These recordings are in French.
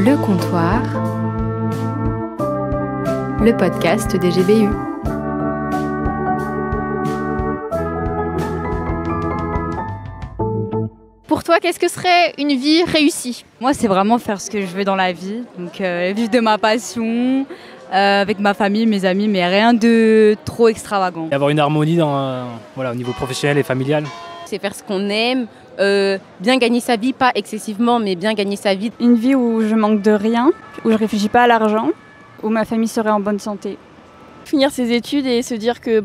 Le Comptoir, le podcast des GBU. Pour toi, qu'est-ce que serait une vie réussie ? Moi, c'est vraiment faire ce que je veux dans la vie. Donc, vivre de ma passion, avec ma famille, mes amis, mais rien de trop extravagant. Et avoir une harmonie au niveau professionnel et familial. C'est faire ce qu'on aime, bien gagner sa vie, pas excessivement, mais bien gagner sa vie. Une vie où je manque de rien, où je réfléchis pas à l'argent, où ma famille serait en bonne santé. Finir ses études et se dire que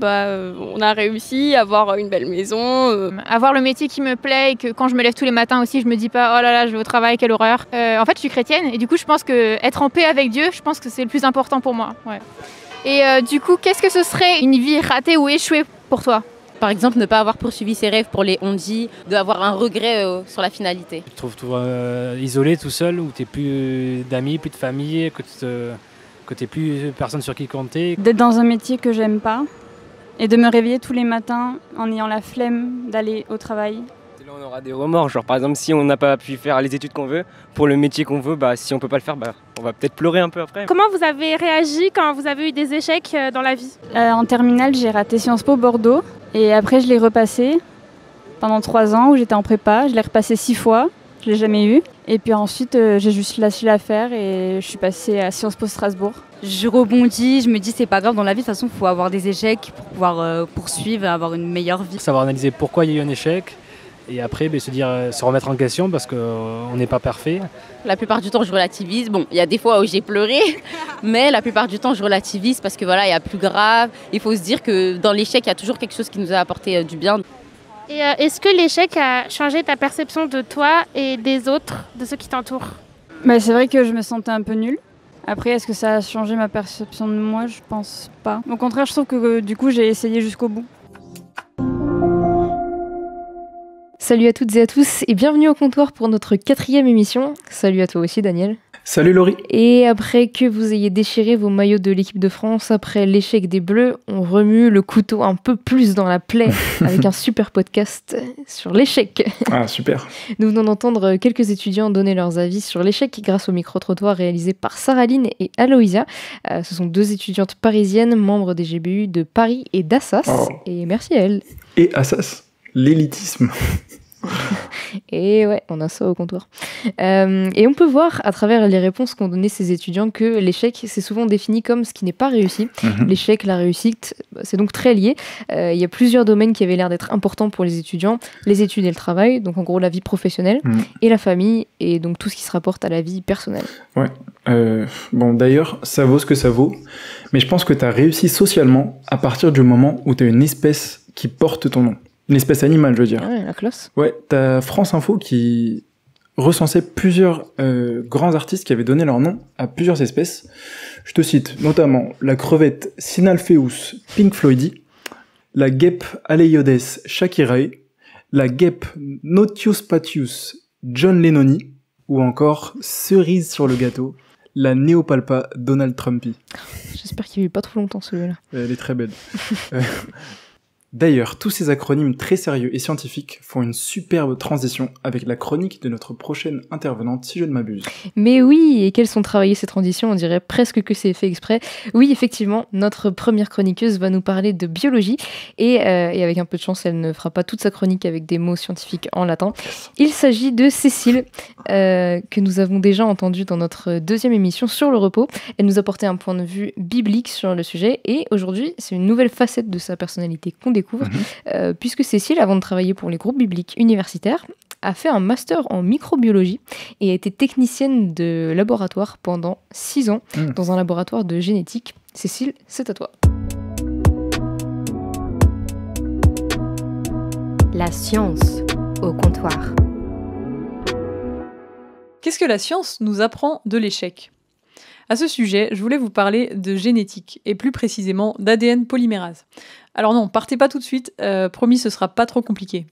on a réussi, avoir une belle maison. Avoir le métier qui me plaît et que quand je me lève tous les matins aussi, je me dis pas « Oh là là, je vais au travail, quelle horreur ». En fait, je suis chrétienne et du coup, je pense qu'être en paix avec Dieu, je pense que c'est le plus important pour moi. Ouais. Et du coup, qu'est-ce que ce serait une vie ratée ou échouée pour toi ? Par exemple, ne pas avoir poursuivi ses rêves pour les on-dit, d'avoir un regret sur la finalité. Tu te trouves isolé, tout seul, où tu n'es plus d'amis, plus de famille, que tu n'es plus personne sur qui compter. D'être dans un métier que j'aime pas et de me réveiller tous les matins en ayant la flemme d'aller au travail. Là, on aura des remords, genre par exemple si on n'a pas pu faire les études qu'on veut, pour le métier qu'on veut, si on peut pas le faire, on va peut-être pleurer un peu après. Comment vous avez réagi quand vous avez eu des échecs dans la vie ? En terminale, j'ai raté Sciences Po Bordeaux et après je l'ai repassé pendant 3 ans où j'étais en prépa. Je l'ai repassé 6 fois, je l'ai jamais eu. Et puis ensuite, j'ai juste lâché l'affaire et je suis passée à Sciences Po Strasbourg. Je rebondis, je me dis c'est pas grave dans la vie, de toute façon il faut avoir des échecs pour pouvoir poursuivre et avoir une meilleure vie. Savoir analyser pourquoi il y a eu un échec et après se remettre en question parce qu'on n'est pas parfait. La plupart du temps je relativise, il y a des fois où j'ai pleuré, mais la plupart du temps je relativise parce que il y a plus grave. Il faut se dire que dans l'échec il y a toujours quelque chose qui nous a apporté du bien. Et est-ce que l'échec a changé ta perception de toi et des autres, de ceux qui t'entourent ? C'est vrai que je me sentais un peu nulle. Après, est-ce que ça a changé ma perception de moi ? Je pense pas. Au contraire, je trouve que du coup, j'ai essayé jusqu'au bout. Salut à toutes et à tous et bienvenue au Comptoir pour notre 4e émission. Salut à toi aussi Daniel. Salut Laurie. Et après que vous ayez déchiré vos maillots de l'équipe de France, après l'échec des Bleus, on remue le couteau un peu plus dans la plaie avec un super podcast sur l'échec. Ah super. Nous venons d'entendre quelques étudiants donner leurs avis sur l'échec grâce au micro-trottoir réalisé par Saraline et Aloïsia. Ce sont 2 étudiantes parisiennes, membres des GBU de Paris et d'Assas. Oh. Et merci à elles. Et Assas, l'élitisme. Et ouais, on a ça au comptoir. Et on peut voir à travers les réponses qu'ont données ces étudiants que l'échec, c'est souvent défini comme ce qui n'est pas réussi. L'échec, la réussite, c'est donc très lié. Il y a plusieurs domaines qui avaient l'air d'être importants pour les étudiants. Les études et le travail, donc en gros la vie professionnelle, et la famille, et donc tout ce qui se rapporte à la vie personnelle. Ouais. D'ailleurs, ça vaut ce que ça vaut. Mais je pense que tu as réussi socialement à partir du moment où tu as une espèce qui porte ton nom. Une espèce animale, je veux dire. Ouais, la classe. Ouais, t'as France Info qui recensait plusieurs grands artistes qui avaient donné leur nom à plusieurs espèces. Je te cite notamment la crevette Sinalpheus Pink Floydi, la guêpe Aleiodes Shakirae, la guêpe Notius Patius John Lennoni, ou encore, cerise sur le gâteau, la Néopalpa Donald Trumpy. J'espère qu'il n'y a eu pas trop longtemps celui-là. Elle est très belle. D'ailleurs, tous ces acronymes très sérieux et scientifiques font une superbe transition avec la chronique de notre prochaine intervenante, si je ne m'abuse. Mais oui, et quelles sont travaillées ces transitions ? On dirait presque que c'est fait exprès. Oui, effectivement, notre première chroniqueuse va nous parler de biologie et avec un peu de chance, elle ne fera pas toute sa chronique avec des mots scientifiques en latin. Il s'agit de Cécile, que nous avons déjà entendue dans notre 2e émission sur le repos. Elle nous apportait un point de vue biblique sur le sujet et aujourd'hui, c'est une nouvelle facette de sa personnalité qu'on découvre, puisque Cécile, avant de travailler pour les groupes bibliques universitaires, a fait un master en microbiologie et a été technicienne de laboratoire pendant 6 ans dans un laboratoire de génétique. Cécile, c'est à toi. La science au comptoir. Qu'est-ce que la science nous apprend de l'échec ? À ce sujet, je voulais vous parler de génétique, et plus précisément d'ADN polymérase. Alors non, partez pas tout de suite, promis ce sera pas trop compliqué.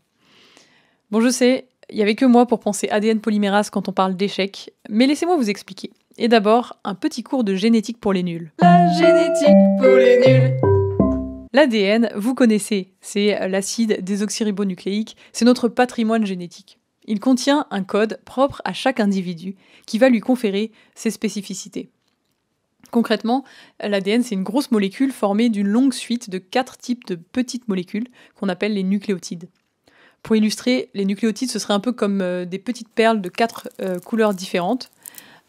Bon je sais, il n'y avait que moi pour penser ADN polymérase quand on parle d'échec, mais laissez-moi vous expliquer. Et d'abord, un petit cours de génétique pour les nuls. La génétique pour les nuls. L'ADN, vous connaissez, c'est l'acide désoxyribonucléique, c'est notre patrimoine génétique. Il contient un code propre à chaque individu qui va lui conférer ses spécificités. Concrètement, l'ADN, c'est une grosse molécule formée d'une longue suite de 4 types de petites molécules qu'on appelle les nucléotides. Pour illustrer, les nucléotides, ce serait un peu comme des petites perles de 4 couleurs différentes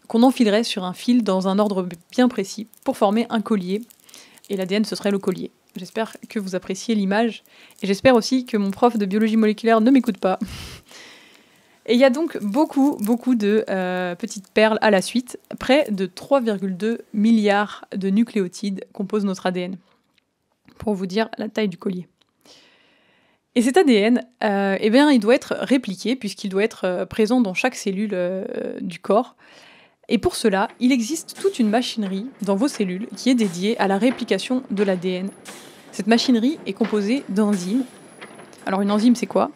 qu'on enfilerait sur un fil dans un ordre bien précis pour former un collier. Et l'ADN, ce serait le collier. J'espère que vous appréciez l'image. Et j'espère aussi que mon prof de biologie moléculaire ne m'écoute pas. Et il y a donc beaucoup de petites perles à la suite. Près de 3,2 milliards de nucléotides composent notre ADN. Pour vous dire la taille du collier. Et cet ADN, il doit être répliqué puisqu'il doit être présent dans chaque cellule du corps. Et pour cela, il existe toute une machinerie dans vos cellules qui est dédiée à la réplication de l'ADN. Cette machinerie est composée d'enzymes. Alors une enzyme, c'est quoi ?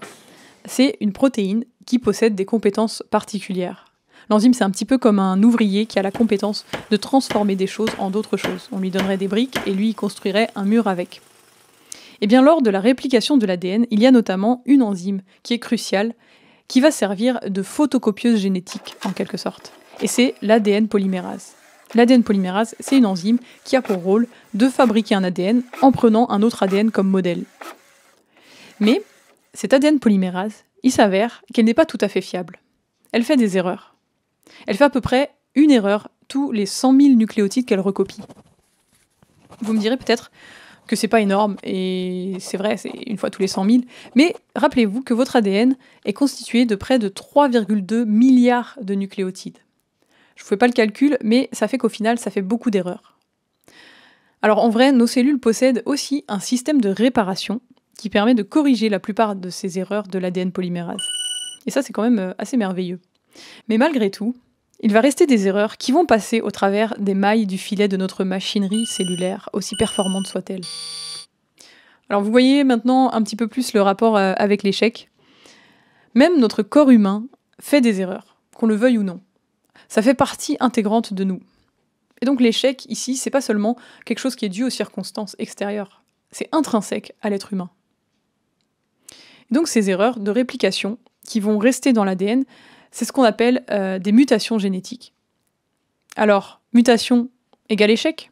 C'est une protéine qui possède des compétences particulières. L'enzyme, c'est un petit peu comme un ouvrier qui a la compétence de transformer des choses en d'autres choses. On lui donnerait des briques et lui, il construirait un mur avec. Et bien, lors de la réplication de l'ADN, il y a notamment une enzyme qui est cruciale, qui va servir de photocopieuse génétique, en quelque sorte. Et c'est l'ADN polymérase. L'ADN polymérase, c'est une enzyme qui a pour rôle de fabriquer un ADN en prenant un autre ADN comme modèle. Mais cette ADN polymérase, il s'avère qu'elle n'est pas tout à fait fiable. Elle fait des erreurs. Elle fait à peu près une erreur tous les 100 000 nucléotides qu'elle recopie. Vous me direz peut-être que c'est pas énorme, et c'est vrai, c'est une fois tous les 100 000, mais rappelez-vous que votre ADN est constitué de près de 3,2 milliards de nucléotides. Je ne fais pas le calcul, mais ça fait qu'au final, ça fait beaucoup d'erreurs. Alors en vrai, nos cellules possèdent aussi un système de réparation qui permet de corriger la plupart de ces erreurs de l'ADN polymérase. Et ça, c'est quand même assez merveilleux. Mais malgré tout, il va rester des erreurs qui vont passer au travers des mailles du filet de notre machinerie cellulaire, aussi performante soit-elle. Alors vous voyez maintenant un petit peu plus le rapport avec l'échec. Même notre corps humain fait des erreurs, qu'on le veuille ou non. Ça fait partie intégrante de nous. Et donc l'échec, ici, c'est pas seulement quelque chose qui est dû aux circonstances extérieures. C'est intrinsèque à l'être humain. Et donc ces erreurs de réplication qui vont rester dans l'ADN, c'est ce qu'on appelle des mutations génétiques. Alors, mutation égale échec ?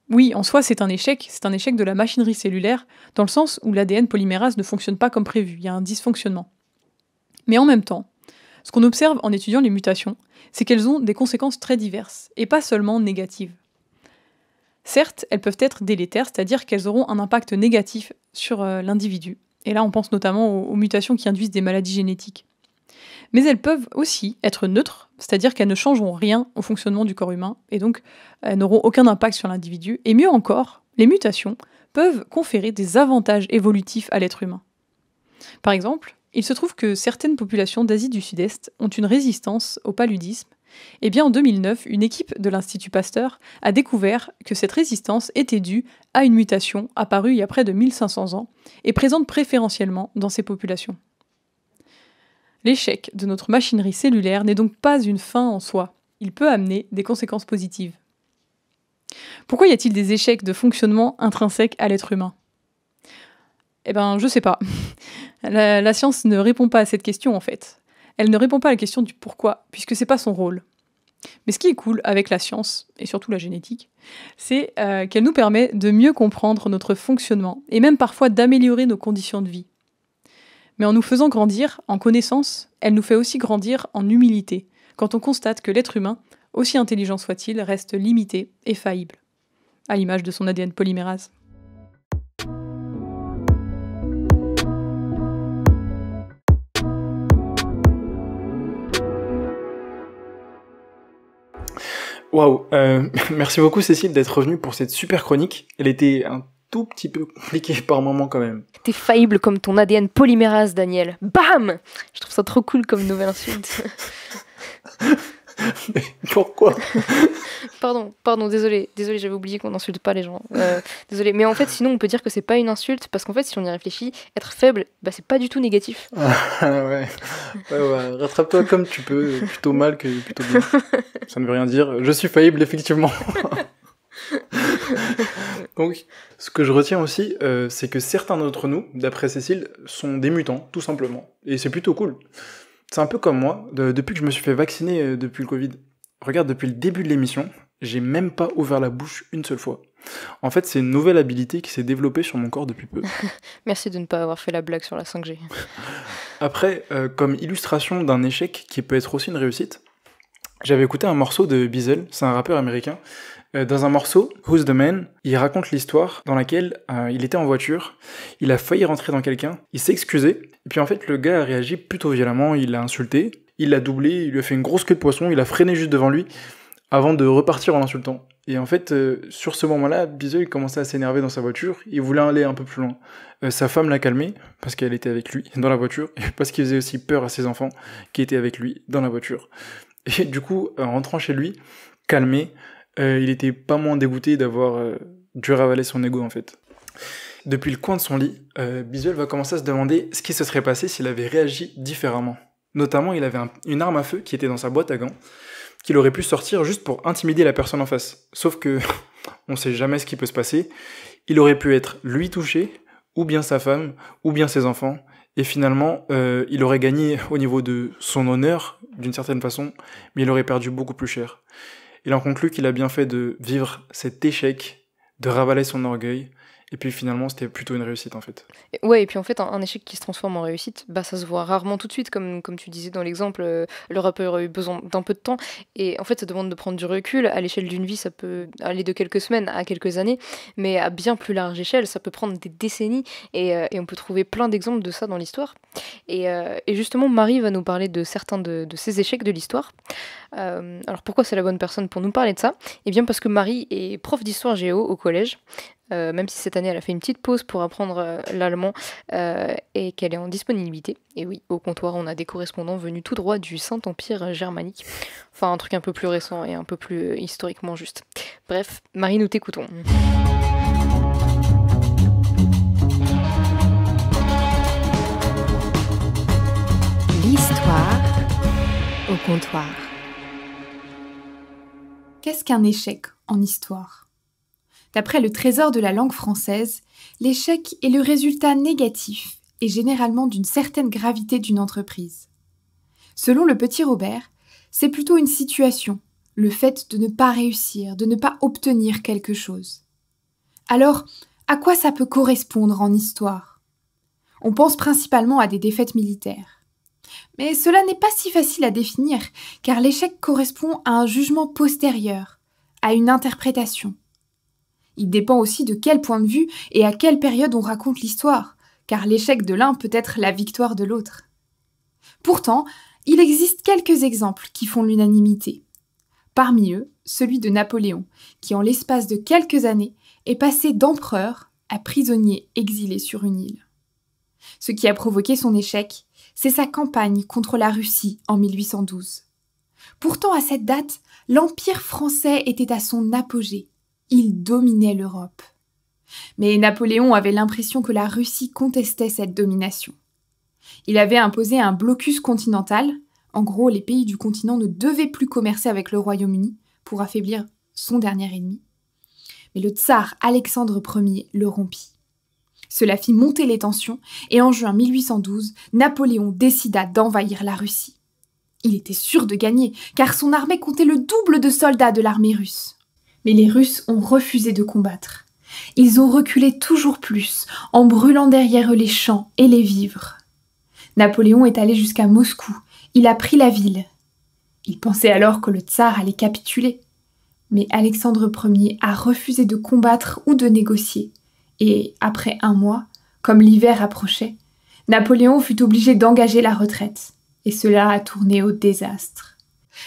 Oui, en soi, c'est un échec de la machinerie cellulaire, dans le sens où l'ADN polymérase ne fonctionne pas comme prévu, il y a un dysfonctionnement. Mais en même temps, ce qu'on observe en étudiant les mutations, c'est qu'elles ont des conséquences très diverses, et pas seulement négatives. Certes, elles peuvent être délétères, c'est-à-dire qu'elles auront un impact négatif sur l'individu. Et là, on pense notamment aux mutations qui induisent des maladies génétiques. Mais elles peuvent aussi être neutres, c'est-à-dire qu'elles ne changeront rien au fonctionnement du corps humain, et donc elles n'auront aucun impact sur l'individu. Et mieux encore, les mutations peuvent conférer des avantages évolutifs à l'être humain. Par exemple, il se trouve que certaines populations d'Asie du Sud-Est ont une résistance au paludisme. Et bien en 2009, une équipe de l'Institut Pasteur a découvert que cette résistance était due à une mutation apparue il y a près de 1500 ans et présente préférentiellement dans ces populations. L'échec de notre machinerie cellulaire n'est donc pas une fin en soi. Il peut amener des conséquences positives. Pourquoi y a-t-il des échecs de fonctionnement intrinsèques à l'être humain ? Eh ben, je sais pas. La science ne répond pas à cette question en fait. Elle ne répond pas à la question du pourquoi, puisque c'est pas son rôle. Mais ce qui est cool avec la science, et surtout la génétique, c'est qu'elle nous permet de mieux comprendre notre fonctionnement, et même parfois d'améliorer nos conditions de vie. Mais en nous faisant grandir en connaissance, elle nous fait aussi grandir en humilité, quand on constate que l'être humain, aussi intelligent soit-il, reste limité et faillible, à l'image de son ADN polymérase. Waouh, merci beaucoup Cécile d'être revenue pour cette super chronique. Elle était un tout petit peu compliquée par moments quand même. T'es faillible comme ton ADN polymérase, Daniel. Bam! Je trouve ça trop cool comme nouvelle insulte. Mais pourquoi? Pardon, désolé, j'avais oublié qu'on n'insulte pas les gens. Désolé, mais en fait, sinon on peut dire que c'est pas une insulte, parce qu'en fait, si on y réfléchit, être faible, bah c'est pas du tout négatif. Ouais, rattrape-toi comme tu peux, plutôt mal que plutôt bien. Ça ne veut rien dire. Je suis faillible, effectivement. Donc, ce que je retiens aussi, c'est que certains d'entre nous, d'après Cécile, sont des mutants, tout simplement. Et c'est plutôt cool. C'est un peu comme moi, depuis que je me suis fait vacciner depuis le Covid. Regarde, depuis le début de l'émission, j'ai même pas ouvert la bouche une seule fois. En fait, c'est une nouvelle habilité qui s'est développée sur mon corps depuis peu. Merci de ne pas avoir fait la blague sur la 5G. Après, comme illustration d'un échec qui peut être aussi une réussite, j'avais écouté un morceau de Bizel, c'est un rappeur américain. Dans un morceau, Who's the Man, il raconte l'histoire dans laquelle il était en voiture, il a failli rentrer dans quelqu'un, il s'est excusé, et puis en fait le gars a réagi plutôt violemment, il l'a insulté, il l'a doublé, il lui a fait une grosse queue de poisson, il a freiné juste devant lui, avant de repartir en l'insultant. Et en fait, sur ce moment-là, Bizel il commençait à s'énerver dans sa voiture, il voulait aller un peu plus loin. Sa femme l'a calmé, parce qu'elle était avec lui dans la voiture, et parce qu'il faisait aussi peur à ses enfants qui étaient avec lui dans la voiture. Et du coup, en rentrant chez lui, calmé, il était pas moins dégoûté d'avoir dû ravaler son ego en fait. Depuis le coin de son lit, Bizuel va commencer à se demander ce qui se serait passé s'il avait réagi différemment. Notamment, il avait une arme à feu qui était dans sa boîte à gants, qu'il aurait pu sortir juste pour intimider la personne en face. Sauf que, on sait jamais ce qui peut se passer. Il aurait pu être lui touché, ou bien sa femme, ou bien ses enfants. Et finalement, il aurait gagné au niveau de son honneur, d'une certaine façon, mais il aurait perdu beaucoup plus cher. Il en conclut qu'il a bien fait de vivre cet échec, de ravaler son orgueil, et puis finalement c'était plutôt une réussite en fait. Ouais, et puis en fait, un échec qui se transforme en réussite, bah ça se voit rarement tout de suite, comme tu disais dans l'exemple, le rappeur a eu besoin d'un peu de temps, et en fait ça demande de prendre du recul. À l'échelle d'une vie, ça peut aller de quelques semaines à quelques années, mais à bien plus large échelle, ça peut prendre des décennies, et on peut trouver plein d'exemples de ça dans l'histoire. Et justement, Marie va nous parler de certains de ces échecs de l'histoire. Alors pourquoi c'est la bonne personne pour nous parler de ça? Eh bien parce que Marie est prof d'histoire géo au collège, même si cette année elle a fait une petite pause pour apprendre l'allemand et qu'elle est en disponibilité. Et oui, au comptoir on a des correspondants venus tout droit du Saint-Empire germanique. Enfin un truc un peu plus récent et un peu plus historiquement juste. Bref, Marie, nous t'écoutons. L'histoire au comptoir. Qu'est-ce qu'un échec en histoire ? D'après le Trésor de la langue française, l'échec est le résultat négatif et généralement d'une certaine gravité d'une entreprise. Selon le petit Robert, c'est plutôt une situation, le fait de ne pas réussir, de ne pas obtenir quelque chose. Alors, à quoi ça peut correspondre en histoire ? On pense principalement à des défaites militaires. Mais cela n'est pas si facile à définir, car l'échec correspond à un jugement postérieur, à une interprétation. Il dépend aussi de quel point de vue et à quelle période on raconte l'histoire, car l'échec de l'un peut être la victoire de l'autre. Pourtant, il existe quelques exemples qui font l'unanimité. Parmi eux, celui de Napoléon, qui en l'espace de quelques années est passé d'empereur à prisonnier exilé sur une île. Ce qui a provoqué son échec, c'est sa campagne contre la Russie en 1812. Pourtant, à cette date, l'Empire français était à son apogée. Il dominait l'Europe. Mais Napoléon avait l'impression que la Russie contestait cette domination. Il avait imposé un blocus continental. En gros, les pays du continent ne devaient plus commercer avec le Royaume-Uni pour affaiblir son dernier ennemi. Mais le tsar Alexandre Ier le rompit. Cela fit monter les tensions et en juin 1812, Napoléon décida d'envahir la Russie. Il était sûr de gagner, car son armée comptait le double de soldats de l'armée russe. Mais les Russes ont refusé de combattre. Ils ont reculé toujours plus, en brûlant derrière eux les champs et les vivres. Napoléon est allé jusqu'à Moscou. Il a pris la ville. Il pensait alors que le tsar allait capituler. Mais Alexandre Ier a refusé de combattre ou de négocier. Et après 1 mois, comme l'hiver approchait, Napoléon fut obligé d'engager la retraite. Et cela a tourné au désastre.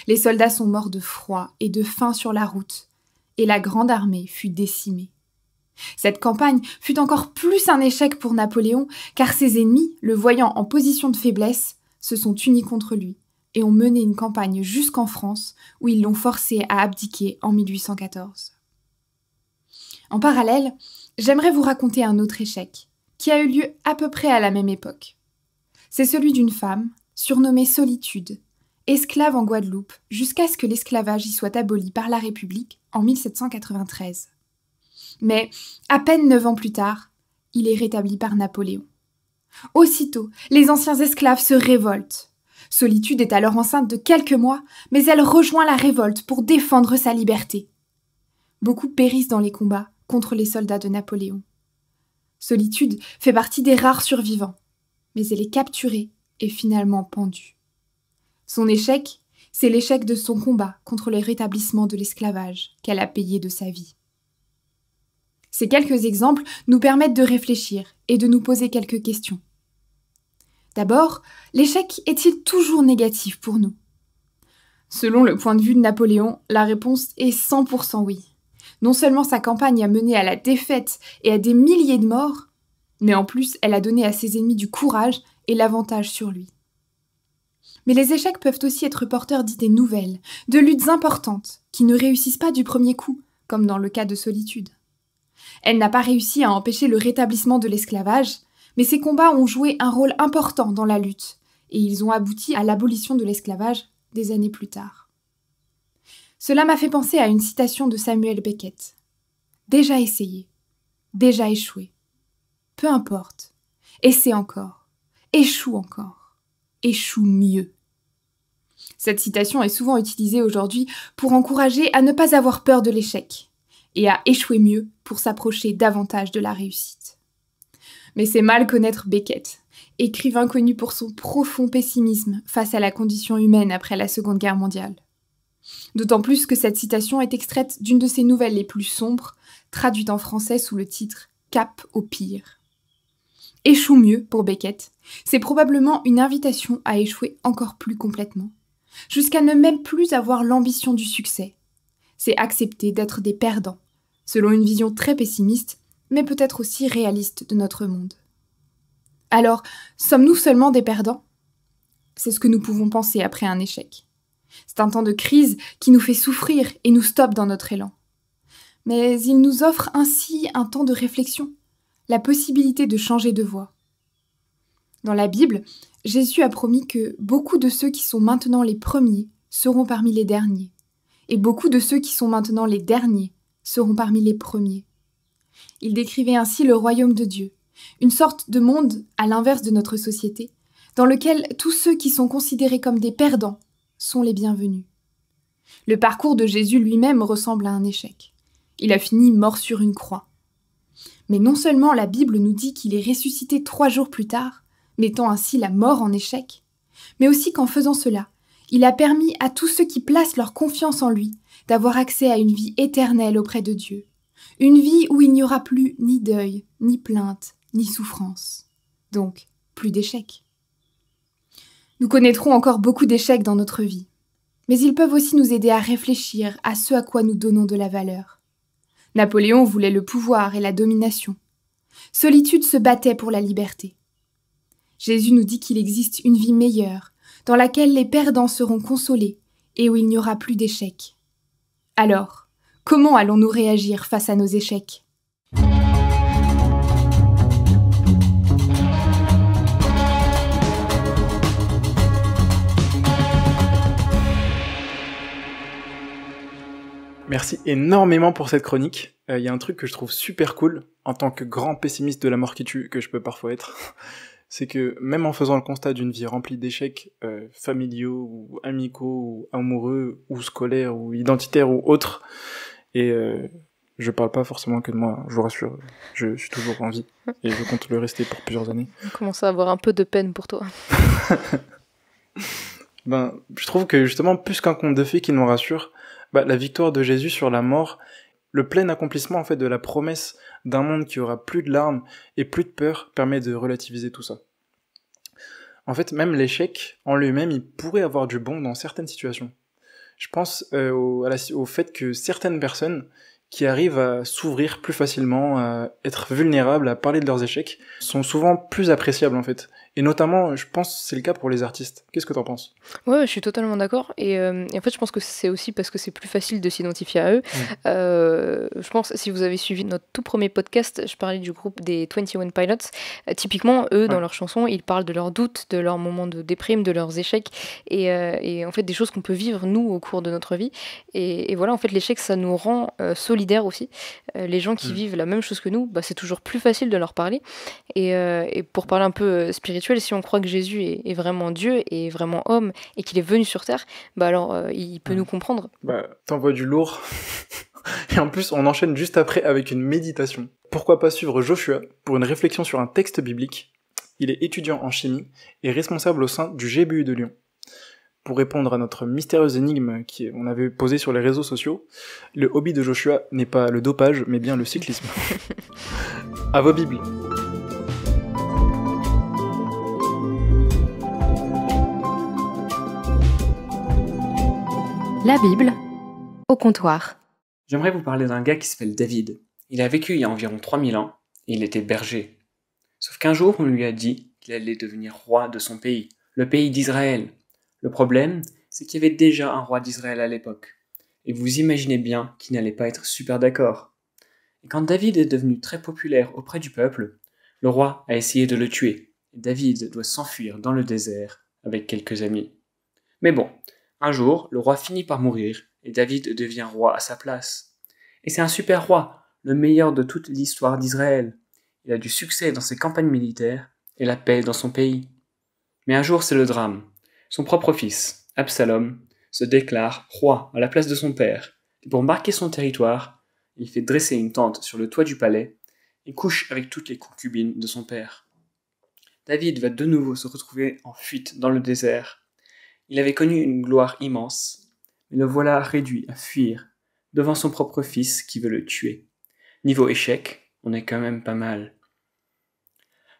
Les soldats sont morts de froid et de faim sur la route, et la grande armée fut décimée. Cette campagne fut encore plus un échec pour Napoléon, car ses ennemis, le voyant en position de faiblesse, se sont unis contre lui et ont mené une campagne jusqu'en France, où ils l'ont forcé à abdiquer en 1814. En parallèle, j'aimerais vous raconter un autre échec, qui a eu lieu à peu près à la même époque. C'est celui d'une femme, surnommée Solitude, esclave en Guadeloupe, jusqu'à ce que l'esclavage y soit aboli par la République en 1793. Mais à peine 9 ans plus tard, il est rétabli par Napoléon. Aussitôt, les anciens esclaves se révoltent. Solitude est alors enceinte de quelques mois, mais elle rejoint la révolte pour défendre sa liberté. Beaucoup périssent dans les combats contre les soldats de Napoléon. Solitude fait partie des rares survivants, mais elle est capturée et finalement pendue. Son échec, c'est l'échec de son combat contre le rétablissement de l'esclavage qu'elle a payé de sa vie. Ces quelques exemples nous permettent de réfléchir et de nous poser quelques questions. D'abord, l'échec est-il toujours négatif pour nous ? Selon le point de vue de Napoléon, la réponse est 100% oui. Non seulement sa campagne a mené à la défaite et à des milliers de morts, mais en plus elle a donné à ses ennemis du courage et l'avantage sur lui. Mais les échecs peuvent aussi être porteurs d'idées nouvelles, de luttes importantes, qui ne réussissent pas du premier coup, comme dans le cas de Solitude. Elle n'a pas réussi à empêcher le rétablissement de l'esclavage, mais ces combats ont joué un rôle important dans la lutte, et ils ont abouti à l'abolition de l'esclavage des années plus tard. Cela m'a fait penser à une citation de Samuel Beckett. « Déjà essayé, déjà échoué. Peu importe, essaie encore, échoue encore, échoue mieux. » Cette citation est souvent utilisée aujourd'hui pour encourager à ne pas avoir peur de l'échec et à échouer mieux pour s'approcher davantage de la réussite. Mais c'est mal connaître Beckett, écrivain connu pour son profond pessimisme face à la condition humaine après la Seconde Guerre mondiale. D'autant plus que cette citation est extraite d'une de ses nouvelles les plus sombres, traduite en français sous le titre « Cap au pire ». Échoue mieux, pour Beckett, c'est probablement une invitation à échouer encore plus complètement, jusqu'à ne même plus avoir l'ambition du succès. C'est accepter d'être des perdants, selon une vision très pessimiste, mais peut-être aussi réaliste de notre monde. Alors, sommes-nous seulement des perdants ? C'est ce que nous pouvons penser après un échec. C'est un temps de crise qui nous fait souffrir et nous stoppe dans notre élan. Mais il nous offre ainsi un temps de réflexion, la possibilité de changer de voie. Dans la Bible, Jésus a promis que beaucoup de ceux qui sont maintenant les premiers seront parmi les derniers, et beaucoup de ceux qui sont maintenant les derniers seront parmi les premiers. Il décrivait ainsi le royaume de Dieu, une sorte de monde à l'inverse de notre société, dans lequel tous ceux qui sont considérés comme des perdants sont les bienvenus. Le parcours de Jésus lui-même ressemble à un échec. Il a fini mort sur une croix. Mais non seulement la Bible nous dit qu'il est ressuscité 3 jours plus tard, mettant ainsi la mort en échec, mais aussi qu'en faisant cela, il a permis à tous ceux qui placent leur confiance en lui d'avoir accès à une vie éternelle auprès de Dieu. Une vie où il n'y aura plus ni deuil, ni plainte, ni souffrance. Donc, plus d'échecs. Nous connaîtrons encore beaucoup d'échecs dans notre vie, mais ils peuvent aussi nous aider à réfléchir à ce à quoi nous donnons de la valeur. Napoléon voulait le pouvoir et la domination. Solitude se battait pour la liberté. Jésus nous dit qu'il existe une vie meilleure, dans laquelle les perdants seront consolés et où il n'y aura plus d'échecs. Alors, comment allons-nous réagir face à nos échecs ? Merci énormément pour cette chronique. Il y a un truc que je trouve super cool, en tant que grand pessimiste de la mort qui tue, que je peux parfois être, c'est que même en faisant le constat d'une vie remplie d'échecs familiaux, ou amicaux, ou amoureux, ou scolaires, ou identitaires, ou autres, et je parle pas forcément que de moi, je vous rassure, je suis toujours en vie, et je compte le rester pour plusieurs années. On commence à avoir un peu de peine pour toi. Je trouve que justement, plus qu'un conte de fées qui nous rassure, la victoire de Jésus sur la mort, le plein accomplissement en fait de la promesse d'un monde qui aura plus de larmes et plus de peur permet de relativiser tout ça. En fait, même l'échec en lui-même, il pourrait avoir du bon dans certaines situations. Je pense au fait que certaines personnes qui arrivent à s'ouvrir plus facilement, à être vulnérables, à parler de leurs échecs, sont souvent plus appréciables en fait. Et notamment, je pense que c'est le cas pour les artistes. Qu'est-ce que t'en penses? Ouais, je suis totalement d'accord. Et en fait, je pense que c'est aussi parce que c'est plus facile de s'identifier à eux. Je pense, si vous avez suivi notre tout premier podcast, je parlais du groupe des 21 Pilots. Typiquement, eux, dans leurs chansons, ils parlent de leurs doutes, de leurs moments de déprime, de leurs échecs. Et en fait, des choses qu'on peut vivre, nous, au cours de notre vie. Et voilà, en fait, l'échec, ça nous rend solidaires aussi. Les gens qui vivent la même chose que nous, bah, c'est toujours plus facile de leur parler. Et pour parler un peu spirituel, si on croit que Jésus est vraiment Dieu et vraiment homme et qu'il est venu sur terre, bah alors il peut nous comprendre. Bah, t'envoies du lourd. Et en plus, on enchaîne juste après avec une méditation. Pourquoi pas suivre Joshua pour une réflexion sur un texte biblique? Il est étudiant en chimie et responsable au sein du GBU de Lyon. Pour répondre à notre mystérieuse énigme qu'on avait posée sur les réseaux sociaux, le hobby de Joshua n'est pas le dopage, mais bien le cyclisme. À vos Bibles. La Bible au comptoir. J'aimerais vous parler d'un gars qui s'appelle David. Il a vécu il y a environ 3000 ans et il était berger. Sauf qu'un jour, on lui a dit qu'il allait devenir roi de son pays, le pays d'Israël. Le problème, c'est qu'il y avait déjà un roi d'Israël à l'époque. Et vous imaginez bien qu'il n'allait pas être super d'accord. Et quand David est devenu très populaire auprès du peuple, le roi a essayé de le tuer. Et David doit s'enfuir dans le désert avec quelques amis. Mais bon, un jour, le roi finit par mourir et David devient roi à sa place. Et c'est un super roi, le meilleur de toute l'histoire d'Israël. Il a du succès dans ses campagnes militaires et la paix dans son pays. Mais un jour, c'est le drame. Son propre fils, Absalom, se déclare roi à la place de son père. Et pour marquer son territoire, il fait dresser une tente sur le toit du palais et couche avec toutes les concubines de son père. David va de nouveau se retrouver en fuite dans le désert. Il avait connu une gloire immense, mais le voilà réduit à fuir devant son propre fils qui veut le tuer. Niveau échec, on est quand même pas mal.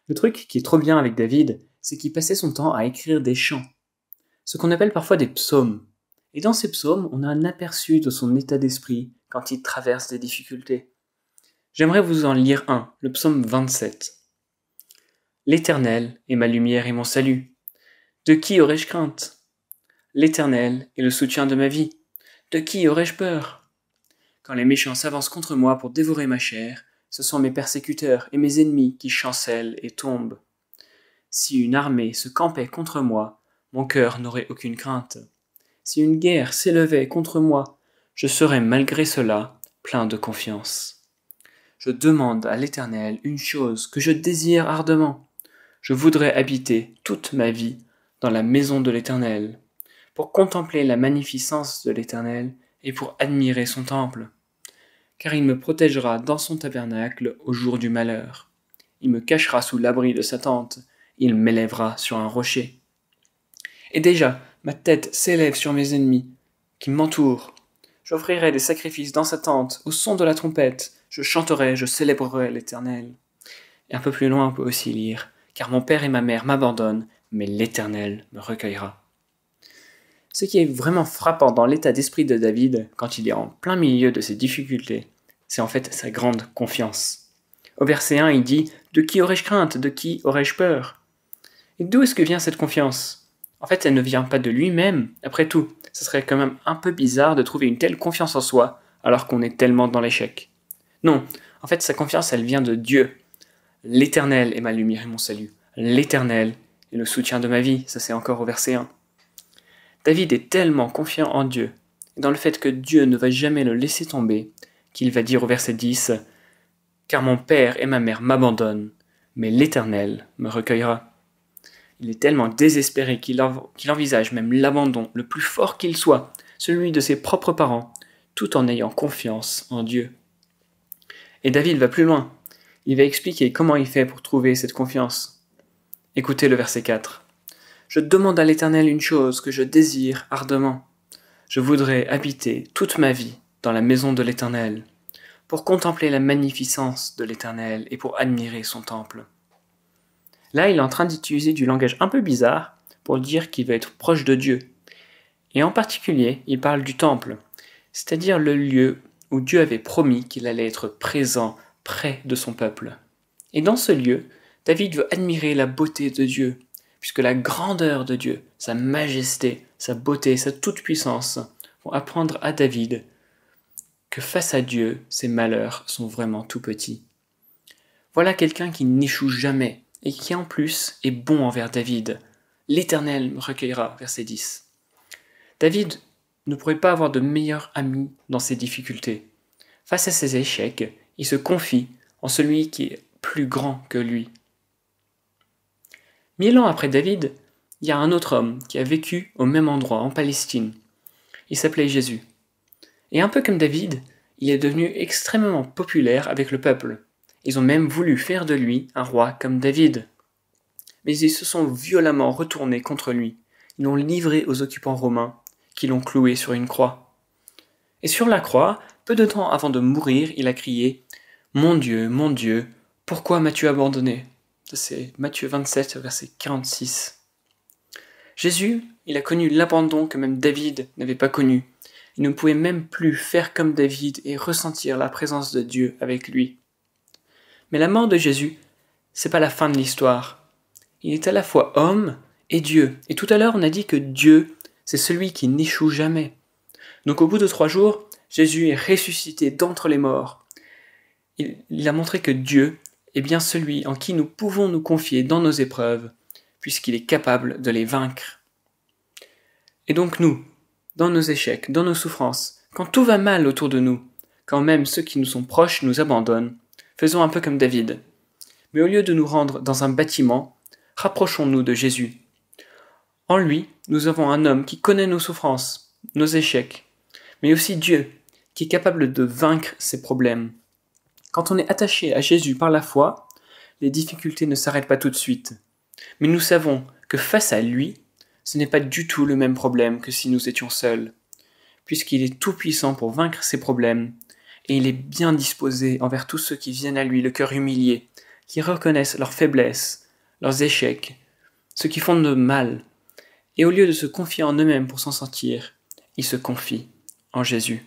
Le truc qui est trop bien avec David, c'est qu'il passait son temps à écrire des chants, ce qu'on appelle parfois des psaumes. Et dans ces psaumes, on a un aperçu de son état d'esprit quand il traverse des difficultés. J'aimerais vous en lire un, le psaume 27. « L'Éternel est ma lumière et mon salut. De qui aurais-je crainte ? L'Éternel est le soutien de ma vie. De qui aurais-je peur ? Quand les méchants s'avancent contre moi pour dévorer ma chair, ce sont mes persécuteurs et mes ennemis qui chancellent et tombent. Si une armée se campait contre moi, mon cœur n'aurait aucune crainte. Si une guerre s'élevait contre moi, je serais malgré cela plein de confiance. Je demande à l'Éternel une chose que je désire ardemment. Je voudrais habiter toute ma vie dans la maison de l'Éternel, pour contempler la magnificence de l'Éternel et pour admirer son temple. Car il me protégera dans son tabernacle au jour du malheur. Il me cachera sous l'abri de sa tente, il m'élèvera sur un rocher. Et déjà, ma tête s'élève sur mes ennemis qui m'entourent. J'offrirai des sacrifices dans sa tente, au son de la trompette, je chanterai, je célébrerai l'Éternel. Et un peu plus loin, on peut aussi lire, car mon père et ma mère m'abandonnent, mais l'Éternel me recueillera. Ce qui est vraiment frappant dans l'état d'esprit de David, quand il est en plein milieu de ses difficultés, c'est en fait sa grande confiance. Au verset 1, il dit « De qui aurais-je crainte ? De qui aurais-je peur ?» Et d'où est-ce que vient cette confiance ? En fait, elle ne vient pas de lui-même. Après tout, ce serait quand même un peu bizarre de trouver une telle confiance en soi, alors qu'on est tellement dans l'échec. Non, en fait, sa confiance, elle vient de Dieu. L'Éternel est ma lumière et mon salut. L'Éternel est le soutien de ma vie. Ça, c'est encore au verset 1. David est tellement confiant en Dieu, et dans le fait que Dieu ne va jamais le laisser tomber, qu'il va dire au verset 10 « Car mon père et ma mère m'abandonnent, mais l'Éternel me recueillera. » Il est tellement désespéré qu'il envisage même l'abandon le plus fort qu'il soit, celui de ses propres parents, tout en ayant confiance en Dieu. Et David va plus loin. Il va expliquer comment il fait pour trouver cette confiance. Écoutez le verset 4. « Je demande à l'Éternel une chose que je désire ardemment. Je voudrais habiter toute ma vie dans la maison de l'Éternel, pour contempler la magnificence de l'Éternel et pour admirer son temple. » Là, il est en train d'utiliser du langage un peu bizarre pour dire qu'il va être proche de Dieu. Et en particulier, il parle du temple, c'est-à-dire le lieu où Dieu avait promis qu'il allait être présent près de son peuple. Et dans ce lieu, David veut admirer la beauté de Dieu, puisque la grandeur de Dieu, sa majesté, sa beauté, sa toute-puissance vont apprendre à David que face à Dieu, ses malheurs sont vraiment tout petits. Voilà quelqu'un qui n'échoue jamais et qui en plus est bon envers David. L'Éternel me recueillera, verset 10. David ne pourrait pas avoir de meilleur ami dans ses difficultés. Face à ses échecs, il se confie en celui qui est plus grand que lui. 1000 ans après David, il y a un autre homme qui a vécu au même endroit, en Palestine. Il s'appelait Jésus. Et un peu comme David, il est devenu extrêmement populaire avec le peuple. Ils ont même voulu faire de lui un roi comme David. Mais ils se sont violemment retournés contre lui. Ils l'ont livré aux occupants romains, qui l'ont cloué sur une croix. Et sur la croix, peu de temps avant de mourir, il a crié « Mon Dieu, pourquoi m'as-tu abandonné ?» C'est Matthieu 27, verset 46. Jésus, il a connu l'abandon que même David n'avait pas connu. Il ne pouvait même plus faire comme David et ressentir la présence de Dieu avec lui. Mais la mort de Jésus, c'est pas la fin de l'histoire. Il est à la fois homme et Dieu. Et tout à l'heure, on a dit que Dieu, c'est celui qui n'échoue jamais. Donc au bout de 3 jours, Jésus est ressuscité d'entre les morts. Il a montré que Dieu est bien celui en qui nous pouvons nous confier dans nos épreuves, puisqu'il est capable de les vaincre. Et donc nous, dans nos échecs, dans nos souffrances, quand tout va mal autour de nous, quand même ceux qui nous sont proches nous abandonnent, faisons un peu comme David. Mais au lieu de nous rendre dans un bâtiment, rapprochons-nous de Jésus. En lui, nous avons un homme qui connaît nos souffrances, nos échecs, mais aussi Dieu, qui est capable de vaincre ses problèmes. Quand on est attaché à Jésus par la foi, les difficultés ne s'arrêtent pas tout de suite. Mais nous savons que face à lui, ce n'est pas du tout le même problème que si nous étions seuls, puisqu'il est tout-puissant pour vaincre ses problèmes, et il est bien disposé envers tous ceux qui viennent à lui le cœur humilié, qui reconnaissent leurs faiblesses, leurs échecs, ceux qui font de mal, et au lieu de se confier en eux-mêmes pour s'en sortir, ils se confient en Jésus.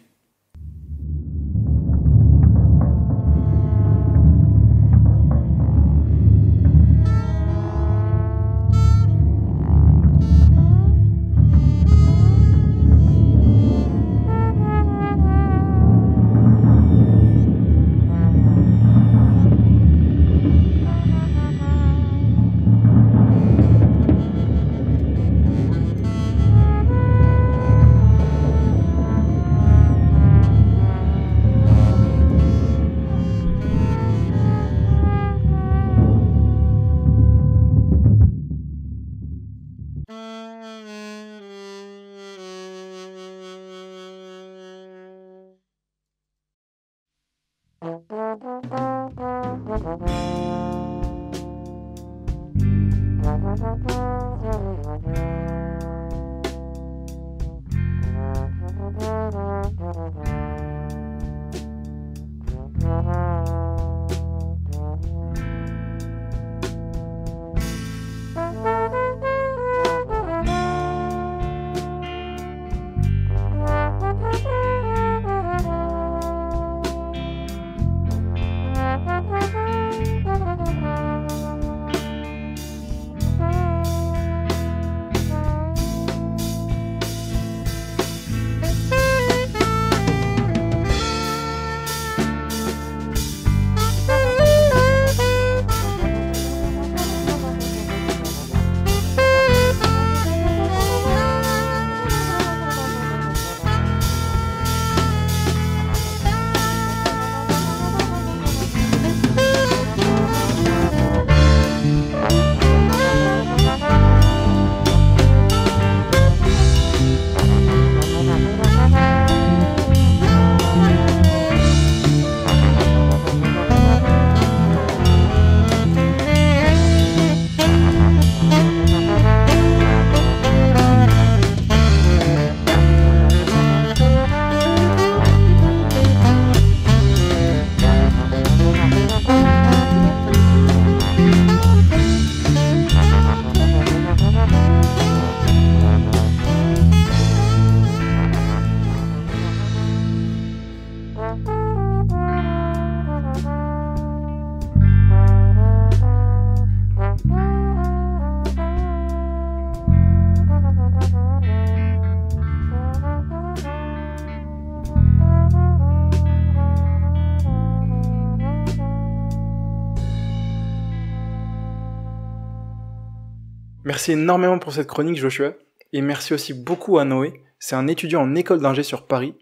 Merci énormément pour cette chronique, Joshua. Et merci aussi beaucoup à Noé. C'est un étudiant en école d'ingé sur Paris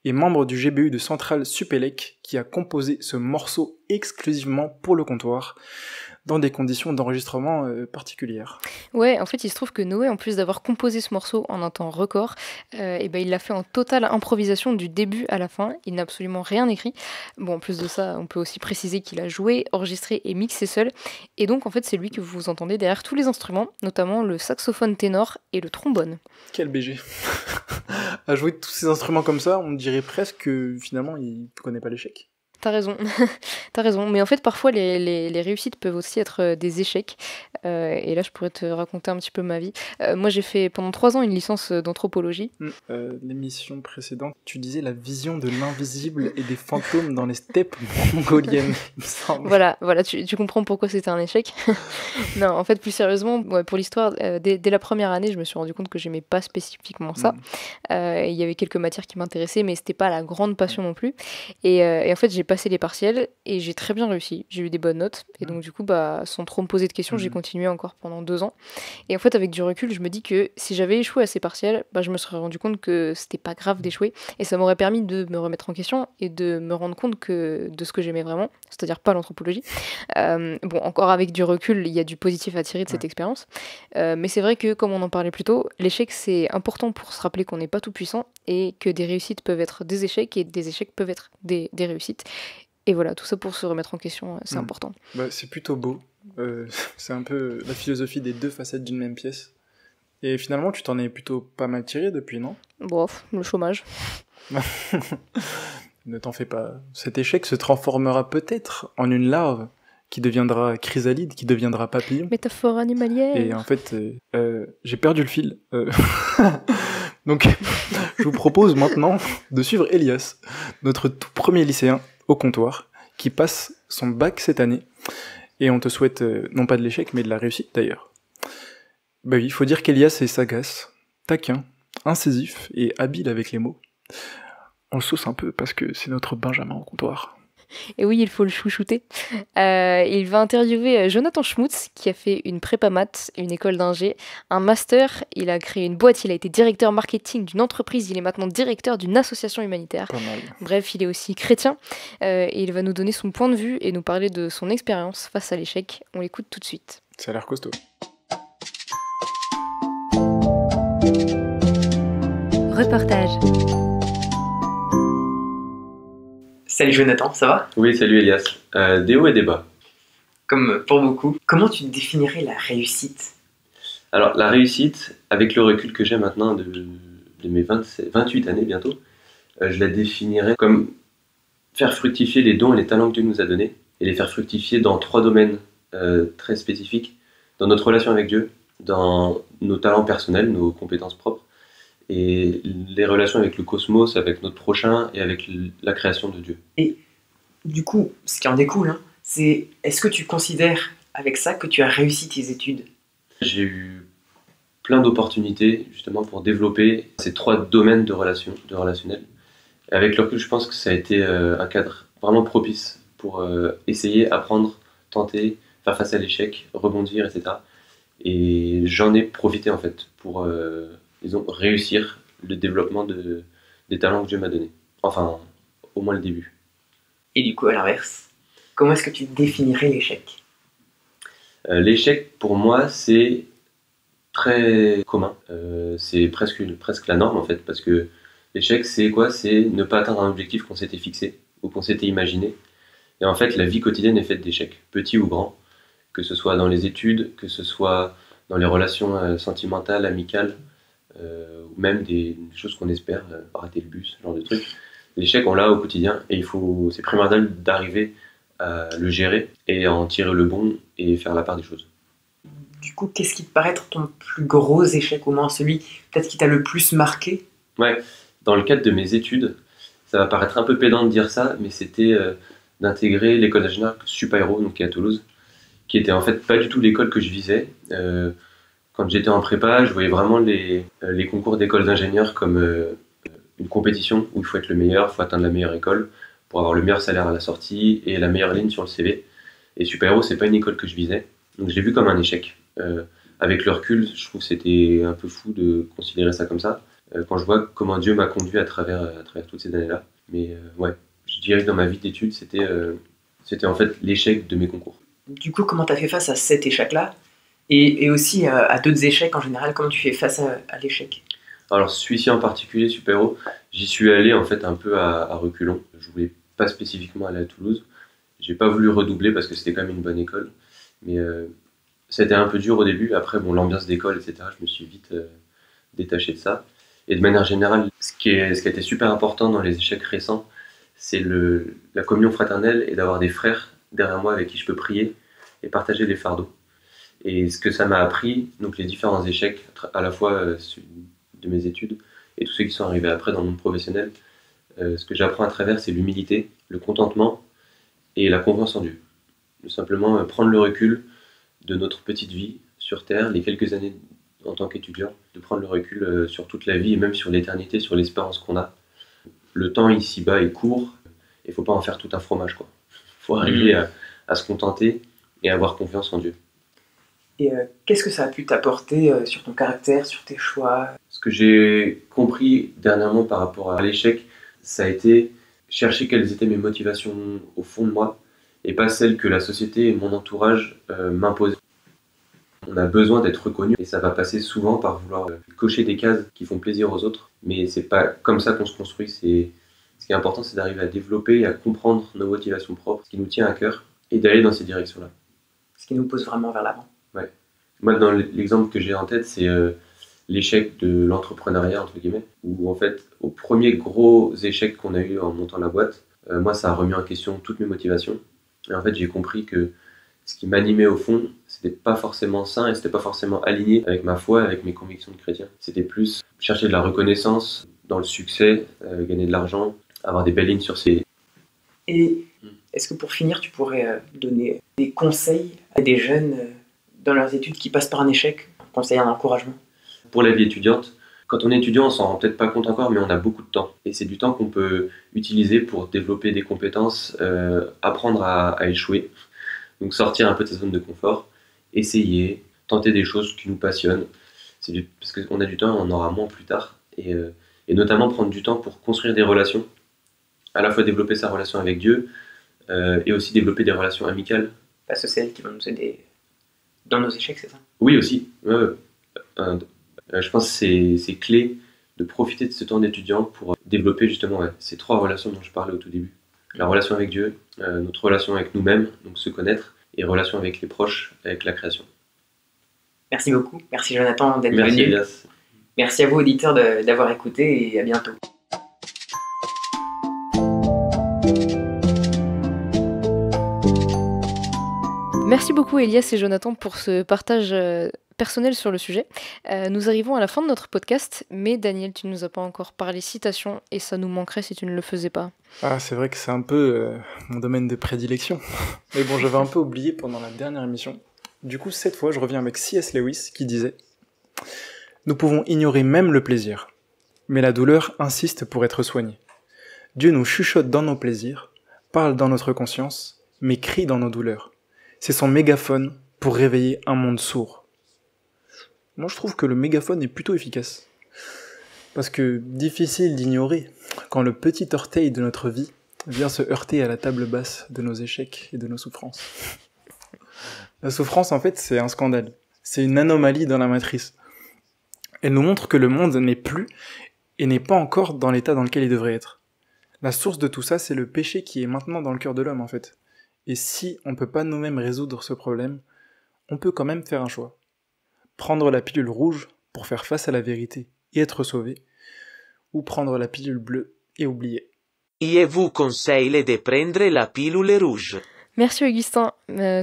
et membre du GBU de Centrale Supélec qui a composé ce morceau exclusivement pour le comptoir dans des conditions d'enregistrement particulières. Ouais, en fait, il se trouve que Noé, en plus d'avoir composé ce morceau en un temps record, et ben, il l'a fait en totale improvisation du début à la fin. Il n'a absolument rien écrit. Bon, en plus de ça, on peut aussi préciser qu'il a joué, enregistré et mixé seul. Et donc, en fait, c'est lui que vous entendez derrière tous les instruments, notamment le saxophone ténor et le trombone. Quel BG. À jouer de tous ces instruments comme ça, on dirait presque que finalement, il ne connaît pas l'échec. T'as raison, t'as raison. Mais en fait, parfois, les réussites peuvent aussi être des échecs. Et là, je pourrais te raconter un petit peu ma vie. Moi, j'ai fait pendant 3 ans une licence d'anthropologie. L'émission précédente, tu disais la vision de l'invisible et des fantômes dans les steppes mongoliennes, il me semble. Voilà, tu comprends pourquoi c'était un échec. Non, en fait, plus sérieusement, ouais, pour l'histoire, dès la première année, je me suis rendu compte que j'aimais pas spécifiquement ça. Il y avait quelques matières qui m'intéressaient, mais c'était pas la grande passion non plus. Et en fait, j'ai passé les partiels et j'ai très bien réussi. J'ai eu des bonnes notes. Et donc, du coup, sans trop me poser de questions, j'ai continué encore pendant 2 ans. Et en fait, avec du recul, je me dis que si j'avais échoué à ces partiels, je me serais rendu compte que c'était pas grave d'échouer. Et ça m'aurait permis de me remettre en question et de me rendre compte de ce que j'aimais vraiment, c'est-à-dire pas l'anthropologie. Bon, encore avec du recul, il y a du positif à tirer de cette expérience. Mais c'est vrai que, comme on en parlait plus tôt, l'échec, c'est important pour se rappeler qu'on n'est pas tout puissant et que des réussites peuvent être des échecs et des échecs peuvent être des réussites. Et voilà, tout ça pour se remettre en question, c'est important. C'est plutôt beau. C'est un peu la philosophie des 2 facettes d'une même pièce. Et finalement, tu t'en es plutôt pas mal tiré depuis, non? Bon, le chômage. Ne t'en fais pas. Cet échec se transformera peut-être en une larve qui deviendra chrysalide, qui deviendra papillon. Métaphore animalière. Et en fait, j'ai perdu le fil. Donc, je vous propose maintenant de suivre Elias, notre tout premier lycéen au comptoir, qui passe son bac cette année. Et on te souhaite non pas de l'échec, mais de la réussite d'ailleurs. Oui, il faut dire qu'Elias est sagace, taquin, incisif et habile avec les mots. On le sauce un peu parce que c'est notre Benjamin au comptoir. Et oui, il faut le chouchouter. Il va interviewer Jonathan Schmutz, qui a fait une prépa maths, une école d'ingé, un master, il a créé une boîte, il a été directeur marketing d'une entreprise, il est maintenant directeur d'une association humanitaire. Pas mal. Bref, il est aussi chrétien, et il va nous donner son point de vue et nous parler de son expérience face à l'échec. On l'écoute tout de suite. Ça a l'air costaud. Reportage. Salut Jonathan, ça va? Oui, salut Elias. Des hauts et des bas. Comme pour beaucoup, comment tu définirais la réussite? Alors, la réussite, avec le recul que j'ai maintenant de mes 28 années bientôt, je la définirais comme faire fructifier les dons et les talents que Dieu nous a donnés, et les faire fructifier dans 3 domaines très spécifiques, dans notre relation avec Dieu, dans nos talents personnels, nos compétences propres, et les relations avec le cosmos, avec notre prochain et avec la création de Dieu. Et du coup, ce qui en découle, c'est est-ce que tu considères avec ça que tu as réussi tes études? J'ai eu plein d'opportunités justement pour développer ces 3 domaines de relationnel. Et avec le recul, je pense que ça a été un cadre vraiment propice pour essayer, apprendre, tenter, faire face à l'échec, rebondir, etc. Et j'en ai profité en fait pour réussir le développement des talents que Dieu m'a donnés. Enfin, au moins le début. Et du coup, à l'inverse, comment est-ce que tu définirais l'échec? L'échec, pour moi, c'est très commun. C'est presque la norme, en fait, parce que l'échec, c'est quoi? C'est ne pas atteindre un objectif qu'on s'était fixé ou qu'on s'était imaginé. Et en fait, la vie quotidienne est faite d'échecs, petits ou grands, que ce soit dans les études, que ce soit dans les relations sentimentales, amicales, ou même des choses qu'on espère, rater le bus, ce genre de trucs. L'échec, on l'a au quotidien et c'est primordial d'arriver à le gérer et à en tirer le bon et faire la part des choses. Du coup, qu'est-ce qui te paraît être ton plus gros échec, au moins celui peut-être qui t'a le plus marqué? Ouais, dans le cadre de mes études, ça va paraître un peu pédant de dire ça, mais c'était d'intégrer l'école d'ingénieur Supaéro, donc qui est à Toulouse, qui était en fait pas du tout l'école que je visais. Quand j'étais en prépa, je voyais vraiment les concours d'école d'ingénieur comme une compétition où il faut être le meilleur, il faut atteindre la meilleure école pour avoir le meilleur salaire à la sortie et la meilleure ligne sur le CV. Et Supaéro, c'est pas une école que je visais, donc je l'ai vu comme un échec. avec le recul, je trouve que c'était un peu fou de considérer ça comme ça, quand je vois comment Dieu m'a conduit à travers toutes ces années-là. Mais ouais, je dirais que dans ma vie d'études, c'était en fait l'échec de mes concours. Du coup, comment tu as fait face à cet échec-là et aussi à d'autres échecs en général, comment tu fais face à l'échec? Alors celui-ci en particulier, super-héros, j'y suis allé en fait un peu à reculons. Je voulais pas spécifiquement aller à Toulouse. J'ai pas voulu redoubler parce que c'était quand même une bonne école. Mais c'était un peu dur au début. Après, bon, l'ambiance d'école, etc., je me suis vite détaché de ça. Et de manière générale, ce qui a été super important dans les échecs récents, c'est la communion fraternelle et d'avoir des frères derrière moi avec qui je peux prier et partager des fardeaux. Et ce que ça m'a appris, donc les différents échecs, à la fois de mes études et tous ceux qui sont arrivés après dans le monde professionnel, ce que j'apprends à travers, c'est l'humilité, le contentement et la confiance en Dieu. Tout simplement prendre le recul de notre petite vie sur Terre, les quelques années en tant qu'étudiant, de prendre le recul sur toute la vie et même sur l'éternité, sur l'espérance qu'on a. Le temps ici-bas est court, et il ne faut pas en faire tout un fromage, quoi. Il faut arriver à se contenter et avoir confiance en Dieu. Et qu'est-ce que ça a pu t'apporter sur ton caractère, sur tes choix? Ce que j'ai compris dernièrement par rapport à l'échec, ça a été chercher quelles étaient mes motivations au fond de moi, et pas celles que la société et mon entourage m'imposaient. On a besoin d'être reconnu, et ça va passer souvent par vouloir cocher des cases qui font plaisir aux autres, mais c'est pas comme ça qu'on se construit. Ce qui est important, c'est d'arriver à développer et à comprendre nos motivations propres, ce qui nous tient à cœur, et d'aller dans ces directions-là. Ce qui nous pousse vraiment vers l'avant. Ouais. Moi, dans l'exemple que j'ai en tête, c'est l'échec de l'entrepreneuriat, entre guillemets, où en fait, au premier gros échec qu'on a eu en montant la boîte, moi, ça a remis en question toutes mes motivations. Et en fait, j'ai compris que ce qui m'animait au fond, c'était pas forcément sain et c'était pas forcément aligné avec ma foi, avec mes convictions de chrétien. C'était plus chercher de la reconnaissance dans le succès, gagner de l'argent, avoir des belles lignes sur ses... Et est-ce que pour finir, tu pourrais donner des conseils à des jeunes dans leurs études qui passent par un échec, un conseil, un encouragement? Pour la vie étudiante, quand on est étudiant, on s'en rend peut-être pas compte encore, mais on a beaucoup de temps. Et c'est du temps qu'on peut utiliser pour développer des compétences, apprendre à échouer. Donc sortir un peu de sa zone de confort, essayer, tenter des choses qui nous passionnent. Parce qu'on a du temps, on en aura moins plus tard. Et notamment prendre du temps pour construire des relations. À la fois développer sa relation avec Dieu, et aussi développer des relations amicales. Parce que c'est elles qui vont nous aider dans nos échecs, c'est ça? Oui, aussi. Je pense que c'est clé de profiter de ce temps d'étudiant pour développer justement ces 3 relations dont je parlais au tout début. La relation avec Dieu, notre relation avec nous-mêmes, donc se connaître, et relation avec les proches, avec la création. Merci beaucoup. Merci Jonathan d'être venu. Merci Elias. Merci à vous auditeurs d'avoir écouté et à bientôt. Merci beaucoup Elias et Jonathan pour ce partage personnel sur le sujet. Nous arrivons à la fin de notre podcast, mais Daniel, tu ne nous as pas encore parlé citation et ça nous manquerait si tu ne le faisais pas. Ah, c'est vrai que c'est un peu mon domaine de prédilection. Mais bon, j'avais un peu oublié pendant la dernière émission. Du coup, cette fois, je reviens avec C.S. Lewis qui disait « Nous pouvons ignorer même le plaisir, mais la douleur insiste pour être soignée. Dieu nous chuchote dans nos plaisirs, parle dans notre conscience, mais crie dans nos douleurs. C'est son mégaphone pour réveiller un monde sourd. » Moi, je trouve que le mégaphone est plutôt efficace. Parce que difficile d'ignorer quand le petit orteil de notre vie vient se heurter à la table basse de nos échecs et de nos souffrances. La souffrance, en fait, c'est un scandale. C'est une anomalie dans la matrice. Elle nous montre que le monde n'est plus et n'est pas encore dans l'état dans lequel il devrait être. La source de tout ça, c'est le péché qui est maintenant dans le cœur de l'homme, en fait. Et si on ne peut pas nous-mêmes résoudre ce problème, on peut quand même faire un choix. Prendre la pilule rouge pour faire face à la vérité et être sauvé, ou prendre la pilule bleue et oublier. Je vous conseille de prendre la pilule rouge. Merci Augustin,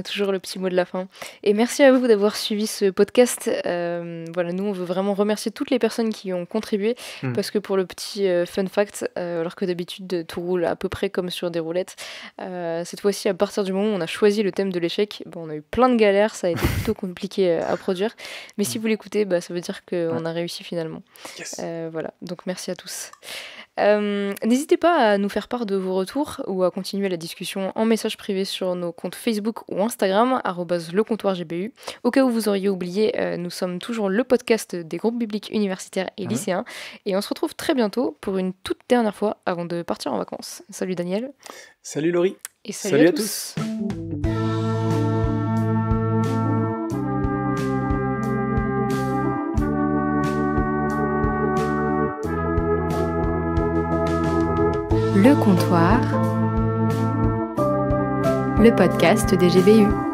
toujours le petit mot de la fin. Et merci à vous d'avoir suivi ce podcast. Voilà, nous on veut vraiment remercier toutes les personnes qui ont contribué, parce que pour le petit fun fact, alors que d'habitude tout roule à peu près comme sur des roulettes, cette fois-ci à partir du moment où on a choisi le thème de l'échec, on a eu plein de galères, ça a été plutôt compliqué à produire. Mais si vous l'écoutez, ça veut dire qu'on a réussi finalement. Yes. Voilà, donc merci à tous. N'hésitez pas à nous faire part de vos retours ou à continuer la discussion en message privé sur nos comptes Facebook ou Instagram, @lecomptoirgbu. Au cas où vous auriez oublié, nous sommes toujours le podcast des groupes bibliques universitaires et lycéens. Et on se retrouve très bientôt pour une toute dernière fois avant de partir en vacances. Salut Daniel. Salut Laurie. Et salut à tous. Le comptoir, le podcast des GBU.